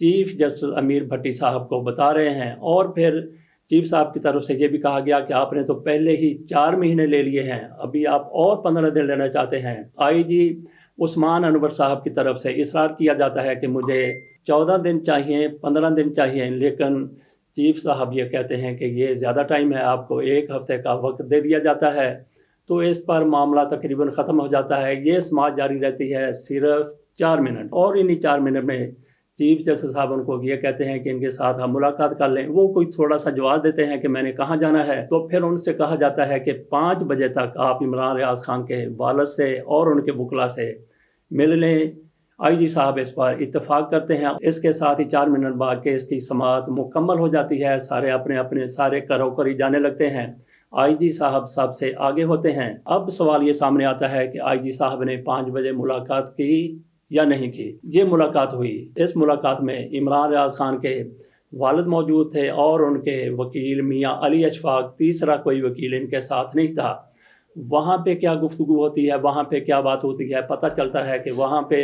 Chief justice امیر بھٹی صاحب کو بتا رہے ہیں، اور پھر چیف صاحب کی طرف سے یہ بھی کہا گیا کہ آپ نے تو پہلے ہی 4 مہینے لے لیے ہیں، ابھی آپ اور 15 دن لینا چاہتے ہیں۔ آئی جی عثمان انور صاحب کی طرف سے اصرار کیا جاتا ہے کہ مجھے 14 دن چاہیے، 15 دن چاہیے، لیکن چیف صاحب یہ کہتے ہیں کہ یہ زیادہ ٹائم ہے، آپ کو 1 ہفتے کا وقت دے دیا جاتا ہے۔ تو اس پر معاملہ تقریباً ختم ہو جاتا ہے۔ یہ سماعت جاری رہتی ہے صرف 4 منٹ، اور انہی 4 منٹ میں چیف جسٹس صاحب ان کو یہ کہتے ہیں کہ ان کے ساتھ ہم ملاقات کر لیں۔ وہ کوئی تھوڑا سا جواب دیتے ہیں کہ میں نے کہاں جانا ہے، تو پھر ان سے کہا جاتا ہے کہ 5 بجے تک آپ عمران ریاض خان کے والد سے اور ان کے وکلاء سے مل لیں۔ آئی جی صاحب اس پر اتفاق کرتے ہیں۔ اس کے ساتھ ہی 4 منٹ بعد کیس کی سماعت مکمل ہو جاتی ہے، سارے اپنے اپنے سارے کروکری جانے لگتے ہیں۔ آئی جی صاحب سب سے آگے ہوتے ہیں۔ اب سوال یہ سامنے آتا ہے کہ آئی جی صاحب نے 5 بجے ملاقات کی یا نہیں کی۔ یہ ملاقات ہوئی۔ اس ملاقات میں عمران ریاض خان کے والد موجود تھے اور ان کے وکیل میاں علی اشفاق، تیسرا کوئی وکیل ان کے ساتھ نہیں تھا۔ وہاں پہ کیا گفتگو ہوتی ہے، وہاں پہ کیا بات ہوتی ہے، پتہ چلتا ہے کہ وہاں پہ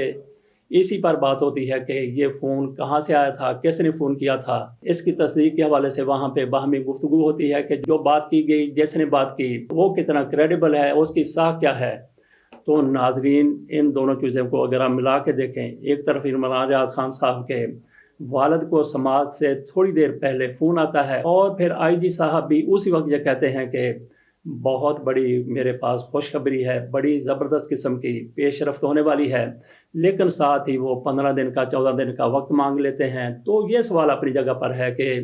اسی پر بات ہوتی ہے کہ یہ فون کہاں سے آیا تھا، کس نے فون کیا تھا۔ اس کی تصدیق کے حوالے سے وہاں پہ باہمی گفتگو ہوتی ہے کہ جو بات کی گئی، جس نے بات کی، وہ کتنا کریڈیبل ہے، اس کی ساکھ کیا ہے۔ تو ناظرین، ان دونوں چیزوں کو اگر ہم ملا کے دیکھیں، ایک طرف عمران ریاض خان صاحب کے والد کو سماعت سے تھوڑی دیر پہلے فون آتا ہے، اور پھر آئی جی صاحب بھی اسی وقت یہ کہتے ہیں کہ بہت بڑی میرے پاس خوشخبری ہے، بڑی زبردست قسم کی پیش رفت ہونے والی ہے، لیکن ساتھ ہی وہ 15 دن کا 14 دن کا وقت مانگ لیتے ہیں۔ تو یہ سوال اپنی جگہ پر ہے کہ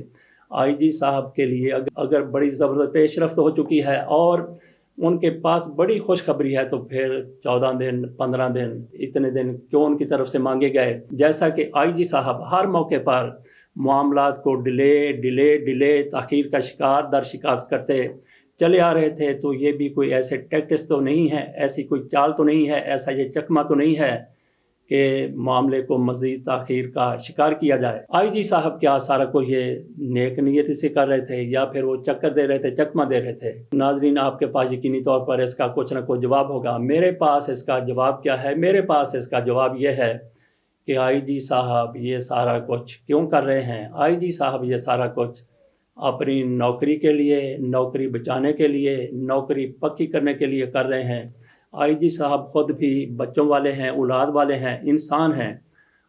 آئی جی صاحب کے لیے اگر بڑی زبردست پیش رفت ہو چکی ہے اور ان کے پاس بڑی خوشخبری ہے، تو پھر 14 دن 15 دن اتنے دن کیوں ان کی طرف سے مانگے گئے؟ جیسا کہ آئی جی صاحب ہر موقع پر معاملات کو ڈیلے تاخیر کا شکار در شکار کرتے چلے آ رہے تھے، تو یہ بھی کوئی ایسے ٹیکٹس تو نہیں ہے، ایسی کوئی چال تو نہیں ہے، ایسا یہ چکمہ تو نہیں ہے کہ معاملے کو مزید تاخیر کا شکار کیا جائے۔ آئی جی صاحب کیا سارا کو یہ نیک نیتی سے کر رہے تھے، یا پھر وہ چکر دے رہے تھے، چکمہ دے رہے تھے؟ ناظرین، آپ کے پاس یقینی طور پر اس کا کچھ نہ کچھ جواب ہوگا۔ میرے پاس اس کا جواب کیا ہے؟ میرے پاس اس کا جواب یہ ہے کہ آئی جی صاحب یہ سارا کچھ کیوں کر رہے ہیں؟ آئی جی صاحب یہ سارا کچھ اپنی نوکری کے لیے، نوکری بچانے کے لیے، نوکری پکی کرنے کے لیے کر رہے ہیں۔ آئی جی صاحب خود بھی بچوں والے ہیں، اولاد والے ہیں، انسان ہیں،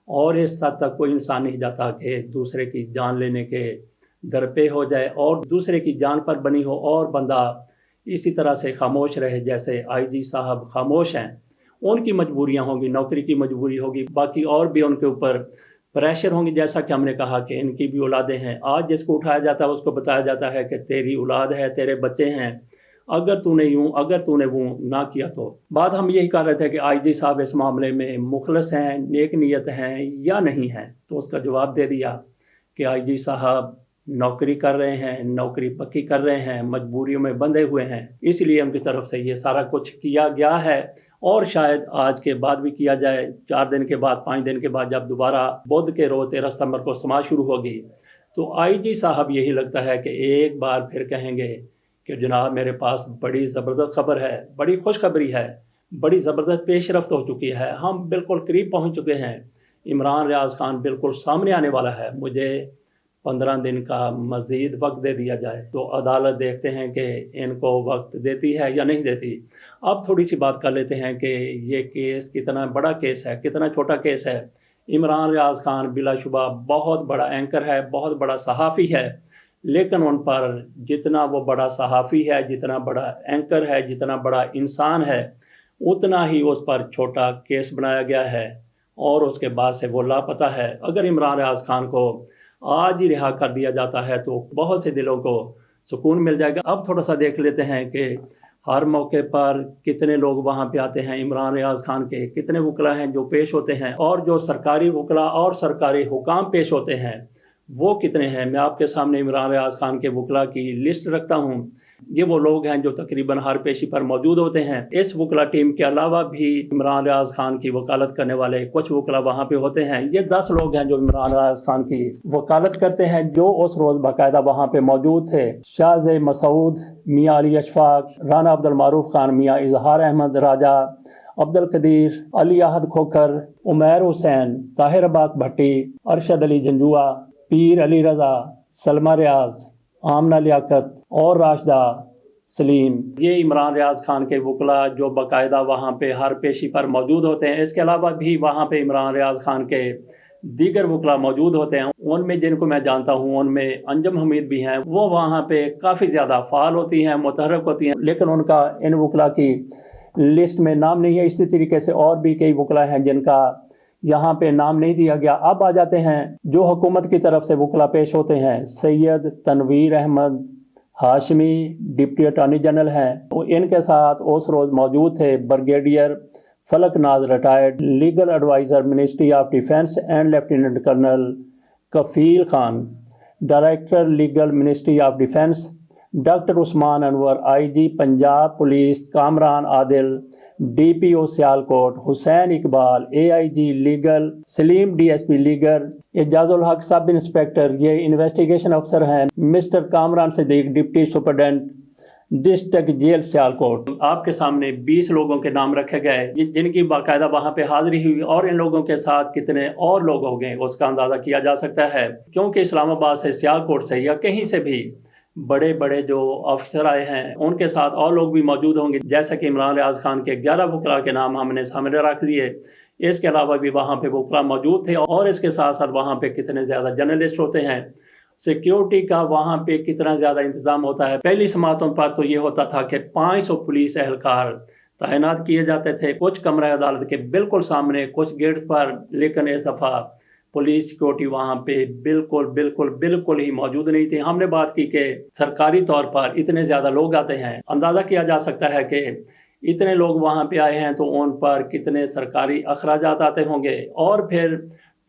اور اس حد تک کوئی انسان نہیں جاتا کہ دوسرے کی جان لینے کے درپے ہو جائے اور دوسرے کی جان پر بنی ہو اور بندہ اسی طرح سے خاموش رہے جیسے آئی جی صاحب خاموش ہیں۔ ان کی مجبوریاں ہوں گی، نوکری کی مجبوری ہوگی، باقی اور بھی ان کے اوپر پریشر ہوں گی، جیسا کہ ہم نے کہا کہ ان کی بھی اولادیں ہیں۔ آج جس کو اٹھایا جاتا ہے اس کو بتایا جاتا ہے کہ تیری اولاد ہے، تیرے بچے ہیں، اگر تو نے یوں، اگر تو نے وہ نہ کیا تو۔ بات ہم یہی کر رہے تھے کہ آئی جی صاحب اس معاملے میں مخلص ہیں، نیک نیت ہیں یا نہیں ہیں، تو اس کا جواب دے دیا کہ آئی جی صاحب نوکری کر رہے ہیں، نوکری پکی کر رہے ہیں، مجبوریوں میں بندھے ہوئے ہیں، اس لیے ان کی طرف سے یہ سارا کچھ کیا گیا ہے، اور شاید آج کے بعد بھی کیا جائے، 4 دن کے بعد، 5 دن کے بعد، جب دوبارہ بدھ کے روز 13 ستمبر کو سماعت شروع ہوگی، تو آئی جی صاحب یہی لگتا ہے کہ ایک بار پھر کہیں گے کہ جناب میرے پاس بڑی زبردست خبر ہے، بڑی خوشخبری ہے، بڑی زبردست پیش رفت ہو چکی ہے، ہم بالکل قریب پہنچ چکے ہیں، عمران ریاض خان بالکل سامنے آنے والا ہے، مجھے 15 دن کا مزید وقت دے دیا جائے۔ تو عدالت دیکھتے ہیں کہ ان کو وقت دیتی ہے یا نہیں دیتی۔ اب تھوڑی سی بات کر لیتے ہیں کہ یہ کیس کتنا بڑا کیس ہے، کتنا چھوٹا کیس ہے۔ عمران ریاض خان بلا شبہ بہت بڑا اینکر ہے، بہت بڑا صحافی ہے، لیکن ان پر جتنا وہ بڑا صحافی ہے، جتنا بڑا اینکر ہے، جتنا بڑا انسان ہے، اتنا ہی اس پر چھوٹا کیس بنایا گیا ہے، اور اس کے بعد سے وہ لاپتہ ہے۔ اگر عمران ریاض خان کو آج ہی رہا کر دیا جاتا ہے تو بہت سے دلوں کو سکون مل جائے گا۔ اب تھوڑا سا دیکھ لیتے ہیں کہ ہر موقع پر کتنے لوگ وہاں پہ آتے ہیں، عمران ریاض خان کے کتنے وکلاء ہیں جو پیش ہوتے ہیں، اور جو سرکاری وکلاء اور سرکاری حکام پیش ہوتے ہیں وہ کتنے ہیں۔ میں آپ کے سامنے عمران ریاض خان کے وکلاء کی لسٹ رکھتا ہوں۔ یہ وہ لوگ ہیں جو تقریباً ہر پیشی پر موجود ہوتے ہیں۔ اس وکلاء ٹیم کے علاوہ بھی عمران ریاض خان کی وکالت کرنے والے کچھ وکلاء وہاں پہ ہوتے ہیں۔ یہ 10 لوگ ہیں جو عمران ریاض خان کی وکالت کرتے ہیں، جو اس روز باقاعدہ وہاں پہ موجود تھے۔ شاہ مسعود، میاں علی اشفاق، رانا عبد المعروف خان، میاں اظہار احمد راجہ، عبد القدیر، علی احد کھوکھر، عمیر حسین، طاہر عباس بھٹی، ارشد علی جنجوعہ، پیر علی رضا، سلمہ ریاض، آمنہ لیاقت اور راشدہ سلیم، یہ عمران ریاض خان کے وکلاء جو باقاعدہ وہاں پہ ہر پیشی پر موجود ہوتے ہیں۔ اس کے علاوہ بھی وہاں پہ عمران ریاض خان کے دیگر وکلاء موجود ہوتے ہیں، ان میں جن کو میں جانتا ہوں ان میں انجم حمید بھی ہیں، وہ وہاں پہ کافی زیادہ فعال ہوتی ہیں، متحرک ہوتی ہیں، لیکن ان کا ان وکلاء کی لسٹ میں نام نہیں ہے۔ اسی طریقے سے اور بھی کئی وکلاء ہیں جن کا یہاں پہ نام نہیں دیا گیا۔ اب آ جاتے ہیں جو حکومت کی طرف سے وکلاء پیش ہوتے ہیں۔ Syed Tanveer Ahmed Hashmi deputy attorney general ہیں، ان کے ساتھ اس روز موجود تھے brigadier Falak Naz retired legal adviser ministry of defence and lieutenant colonel Kafeel Khan director legal ministry of defence, doctor Usman Anwar I G Punjab police, Kamran Adil D P O Sialkot, Hussain Iqbal A I G legal, Saleem D S P legal, Ejaz ul Haq sub inspector یہ investigation افسر ہیں، mister Kamran Siddique deputy superintendent district jail Sialkot. آپ کے سامنے 20 لوگوں کے نام رکھے گئے جن کی باقاعدہ وہاں پہ حاضری ہوئی، اور ان لوگوں کے ساتھ کتنے اور لوگ ہو گئے اس کا اندازہ کیا جا سکتا ہے، کیونکہ اسلام آباد سے، سیالکوٹ سے یا کہیں سے بھی بڑے بڑے جو آفیسر آئے ہیں ان کے ساتھ اور لوگ بھی موجود ہوں گے، جیسا کہ عمران ریاض خان کے 11 وکلاء کے نام ہم نے سامنے رکھ دیے۔ اس کے علاوہ بھی وہاں پہ وکلاء موجود تھے، اور اس کے ساتھ ساتھ وہاں پہ کتنے زیادہ جرنلسٹ ہوتے ہیں، سیکیورٹی کا وہاں پہ کتنا زیادہ انتظام ہوتا ہے۔ پہلی سماعتوں پر تو یہ ہوتا تھا کہ 500 پولیس اہلکار تعینات کیے جاتے تھے، کچھ کمرہ عدالت کے بالکل سامنے، کچھ گیٹس پر، لیکن اس دفعہ پولیس سیکورٹی وہاں پہ بالکل ہی موجود نہیں تھی۔ ہم نے بات کی کہ سرکاری طور پر اتنے زیادہ لوگ آتے ہیں، اندازہ کیا جا سکتا ہے کہ اتنے لوگ وہاں پہ آئے ہیں تو ان پر کتنے سرکاری اخراجات آتے ہوں گے، اور پھر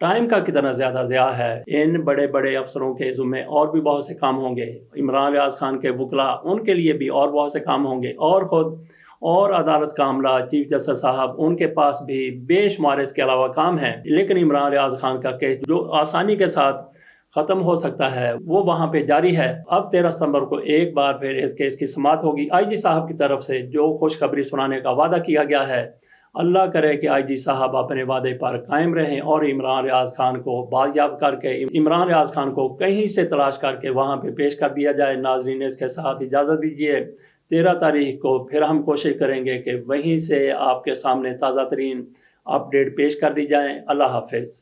ٹائم کا کتنا زیادہ ضیاع ہے۔ ان بڑے بڑے افسروں کے ذمے اور بھی بہت سے کام ہوں گے، عمران ریاض خان کے وکلاء ان کے لیے بھی اور بہت سے کام ہوں گے، اور خود اور عدالت کا عملہ، چیف جسٹس صاحب، ان کے پاس بھی بے شمار اس کے علاوہ کام ہیں۔ لیکن عمران ریاض خان کا کیس جو آسانی کے ساتھ ختم ہو سکتا ہے وہ وہاں پہ جاری ہے۔ اب 13 ستمبر کو ایک بار پھر اس کیس کی سماعت ہوگی۔ آئی جی صاحب کی طرف سے جو خوشخبری سنانے کا وعدہ کیا گیا ہے، اللہ کرے کہ آئی جی صاحب اپنے وعدے پر قائم رہیں اور عمران ریاض خان کو بازیاب کر کے، عمران ریاض خان کو کہیں سے تلاش کر کے وہاں پہ پیش کر دیا جائے۔ ناظرین اس کے ساتھ اجازت دیجیے، 13 تاریخ کو پھر ہم کوشش کریں گے کہ وہیں سے آپ کے سامنے تازہ ترین اپڈیٹ پیش کر دی جائیں۔ اللہ حافظ۔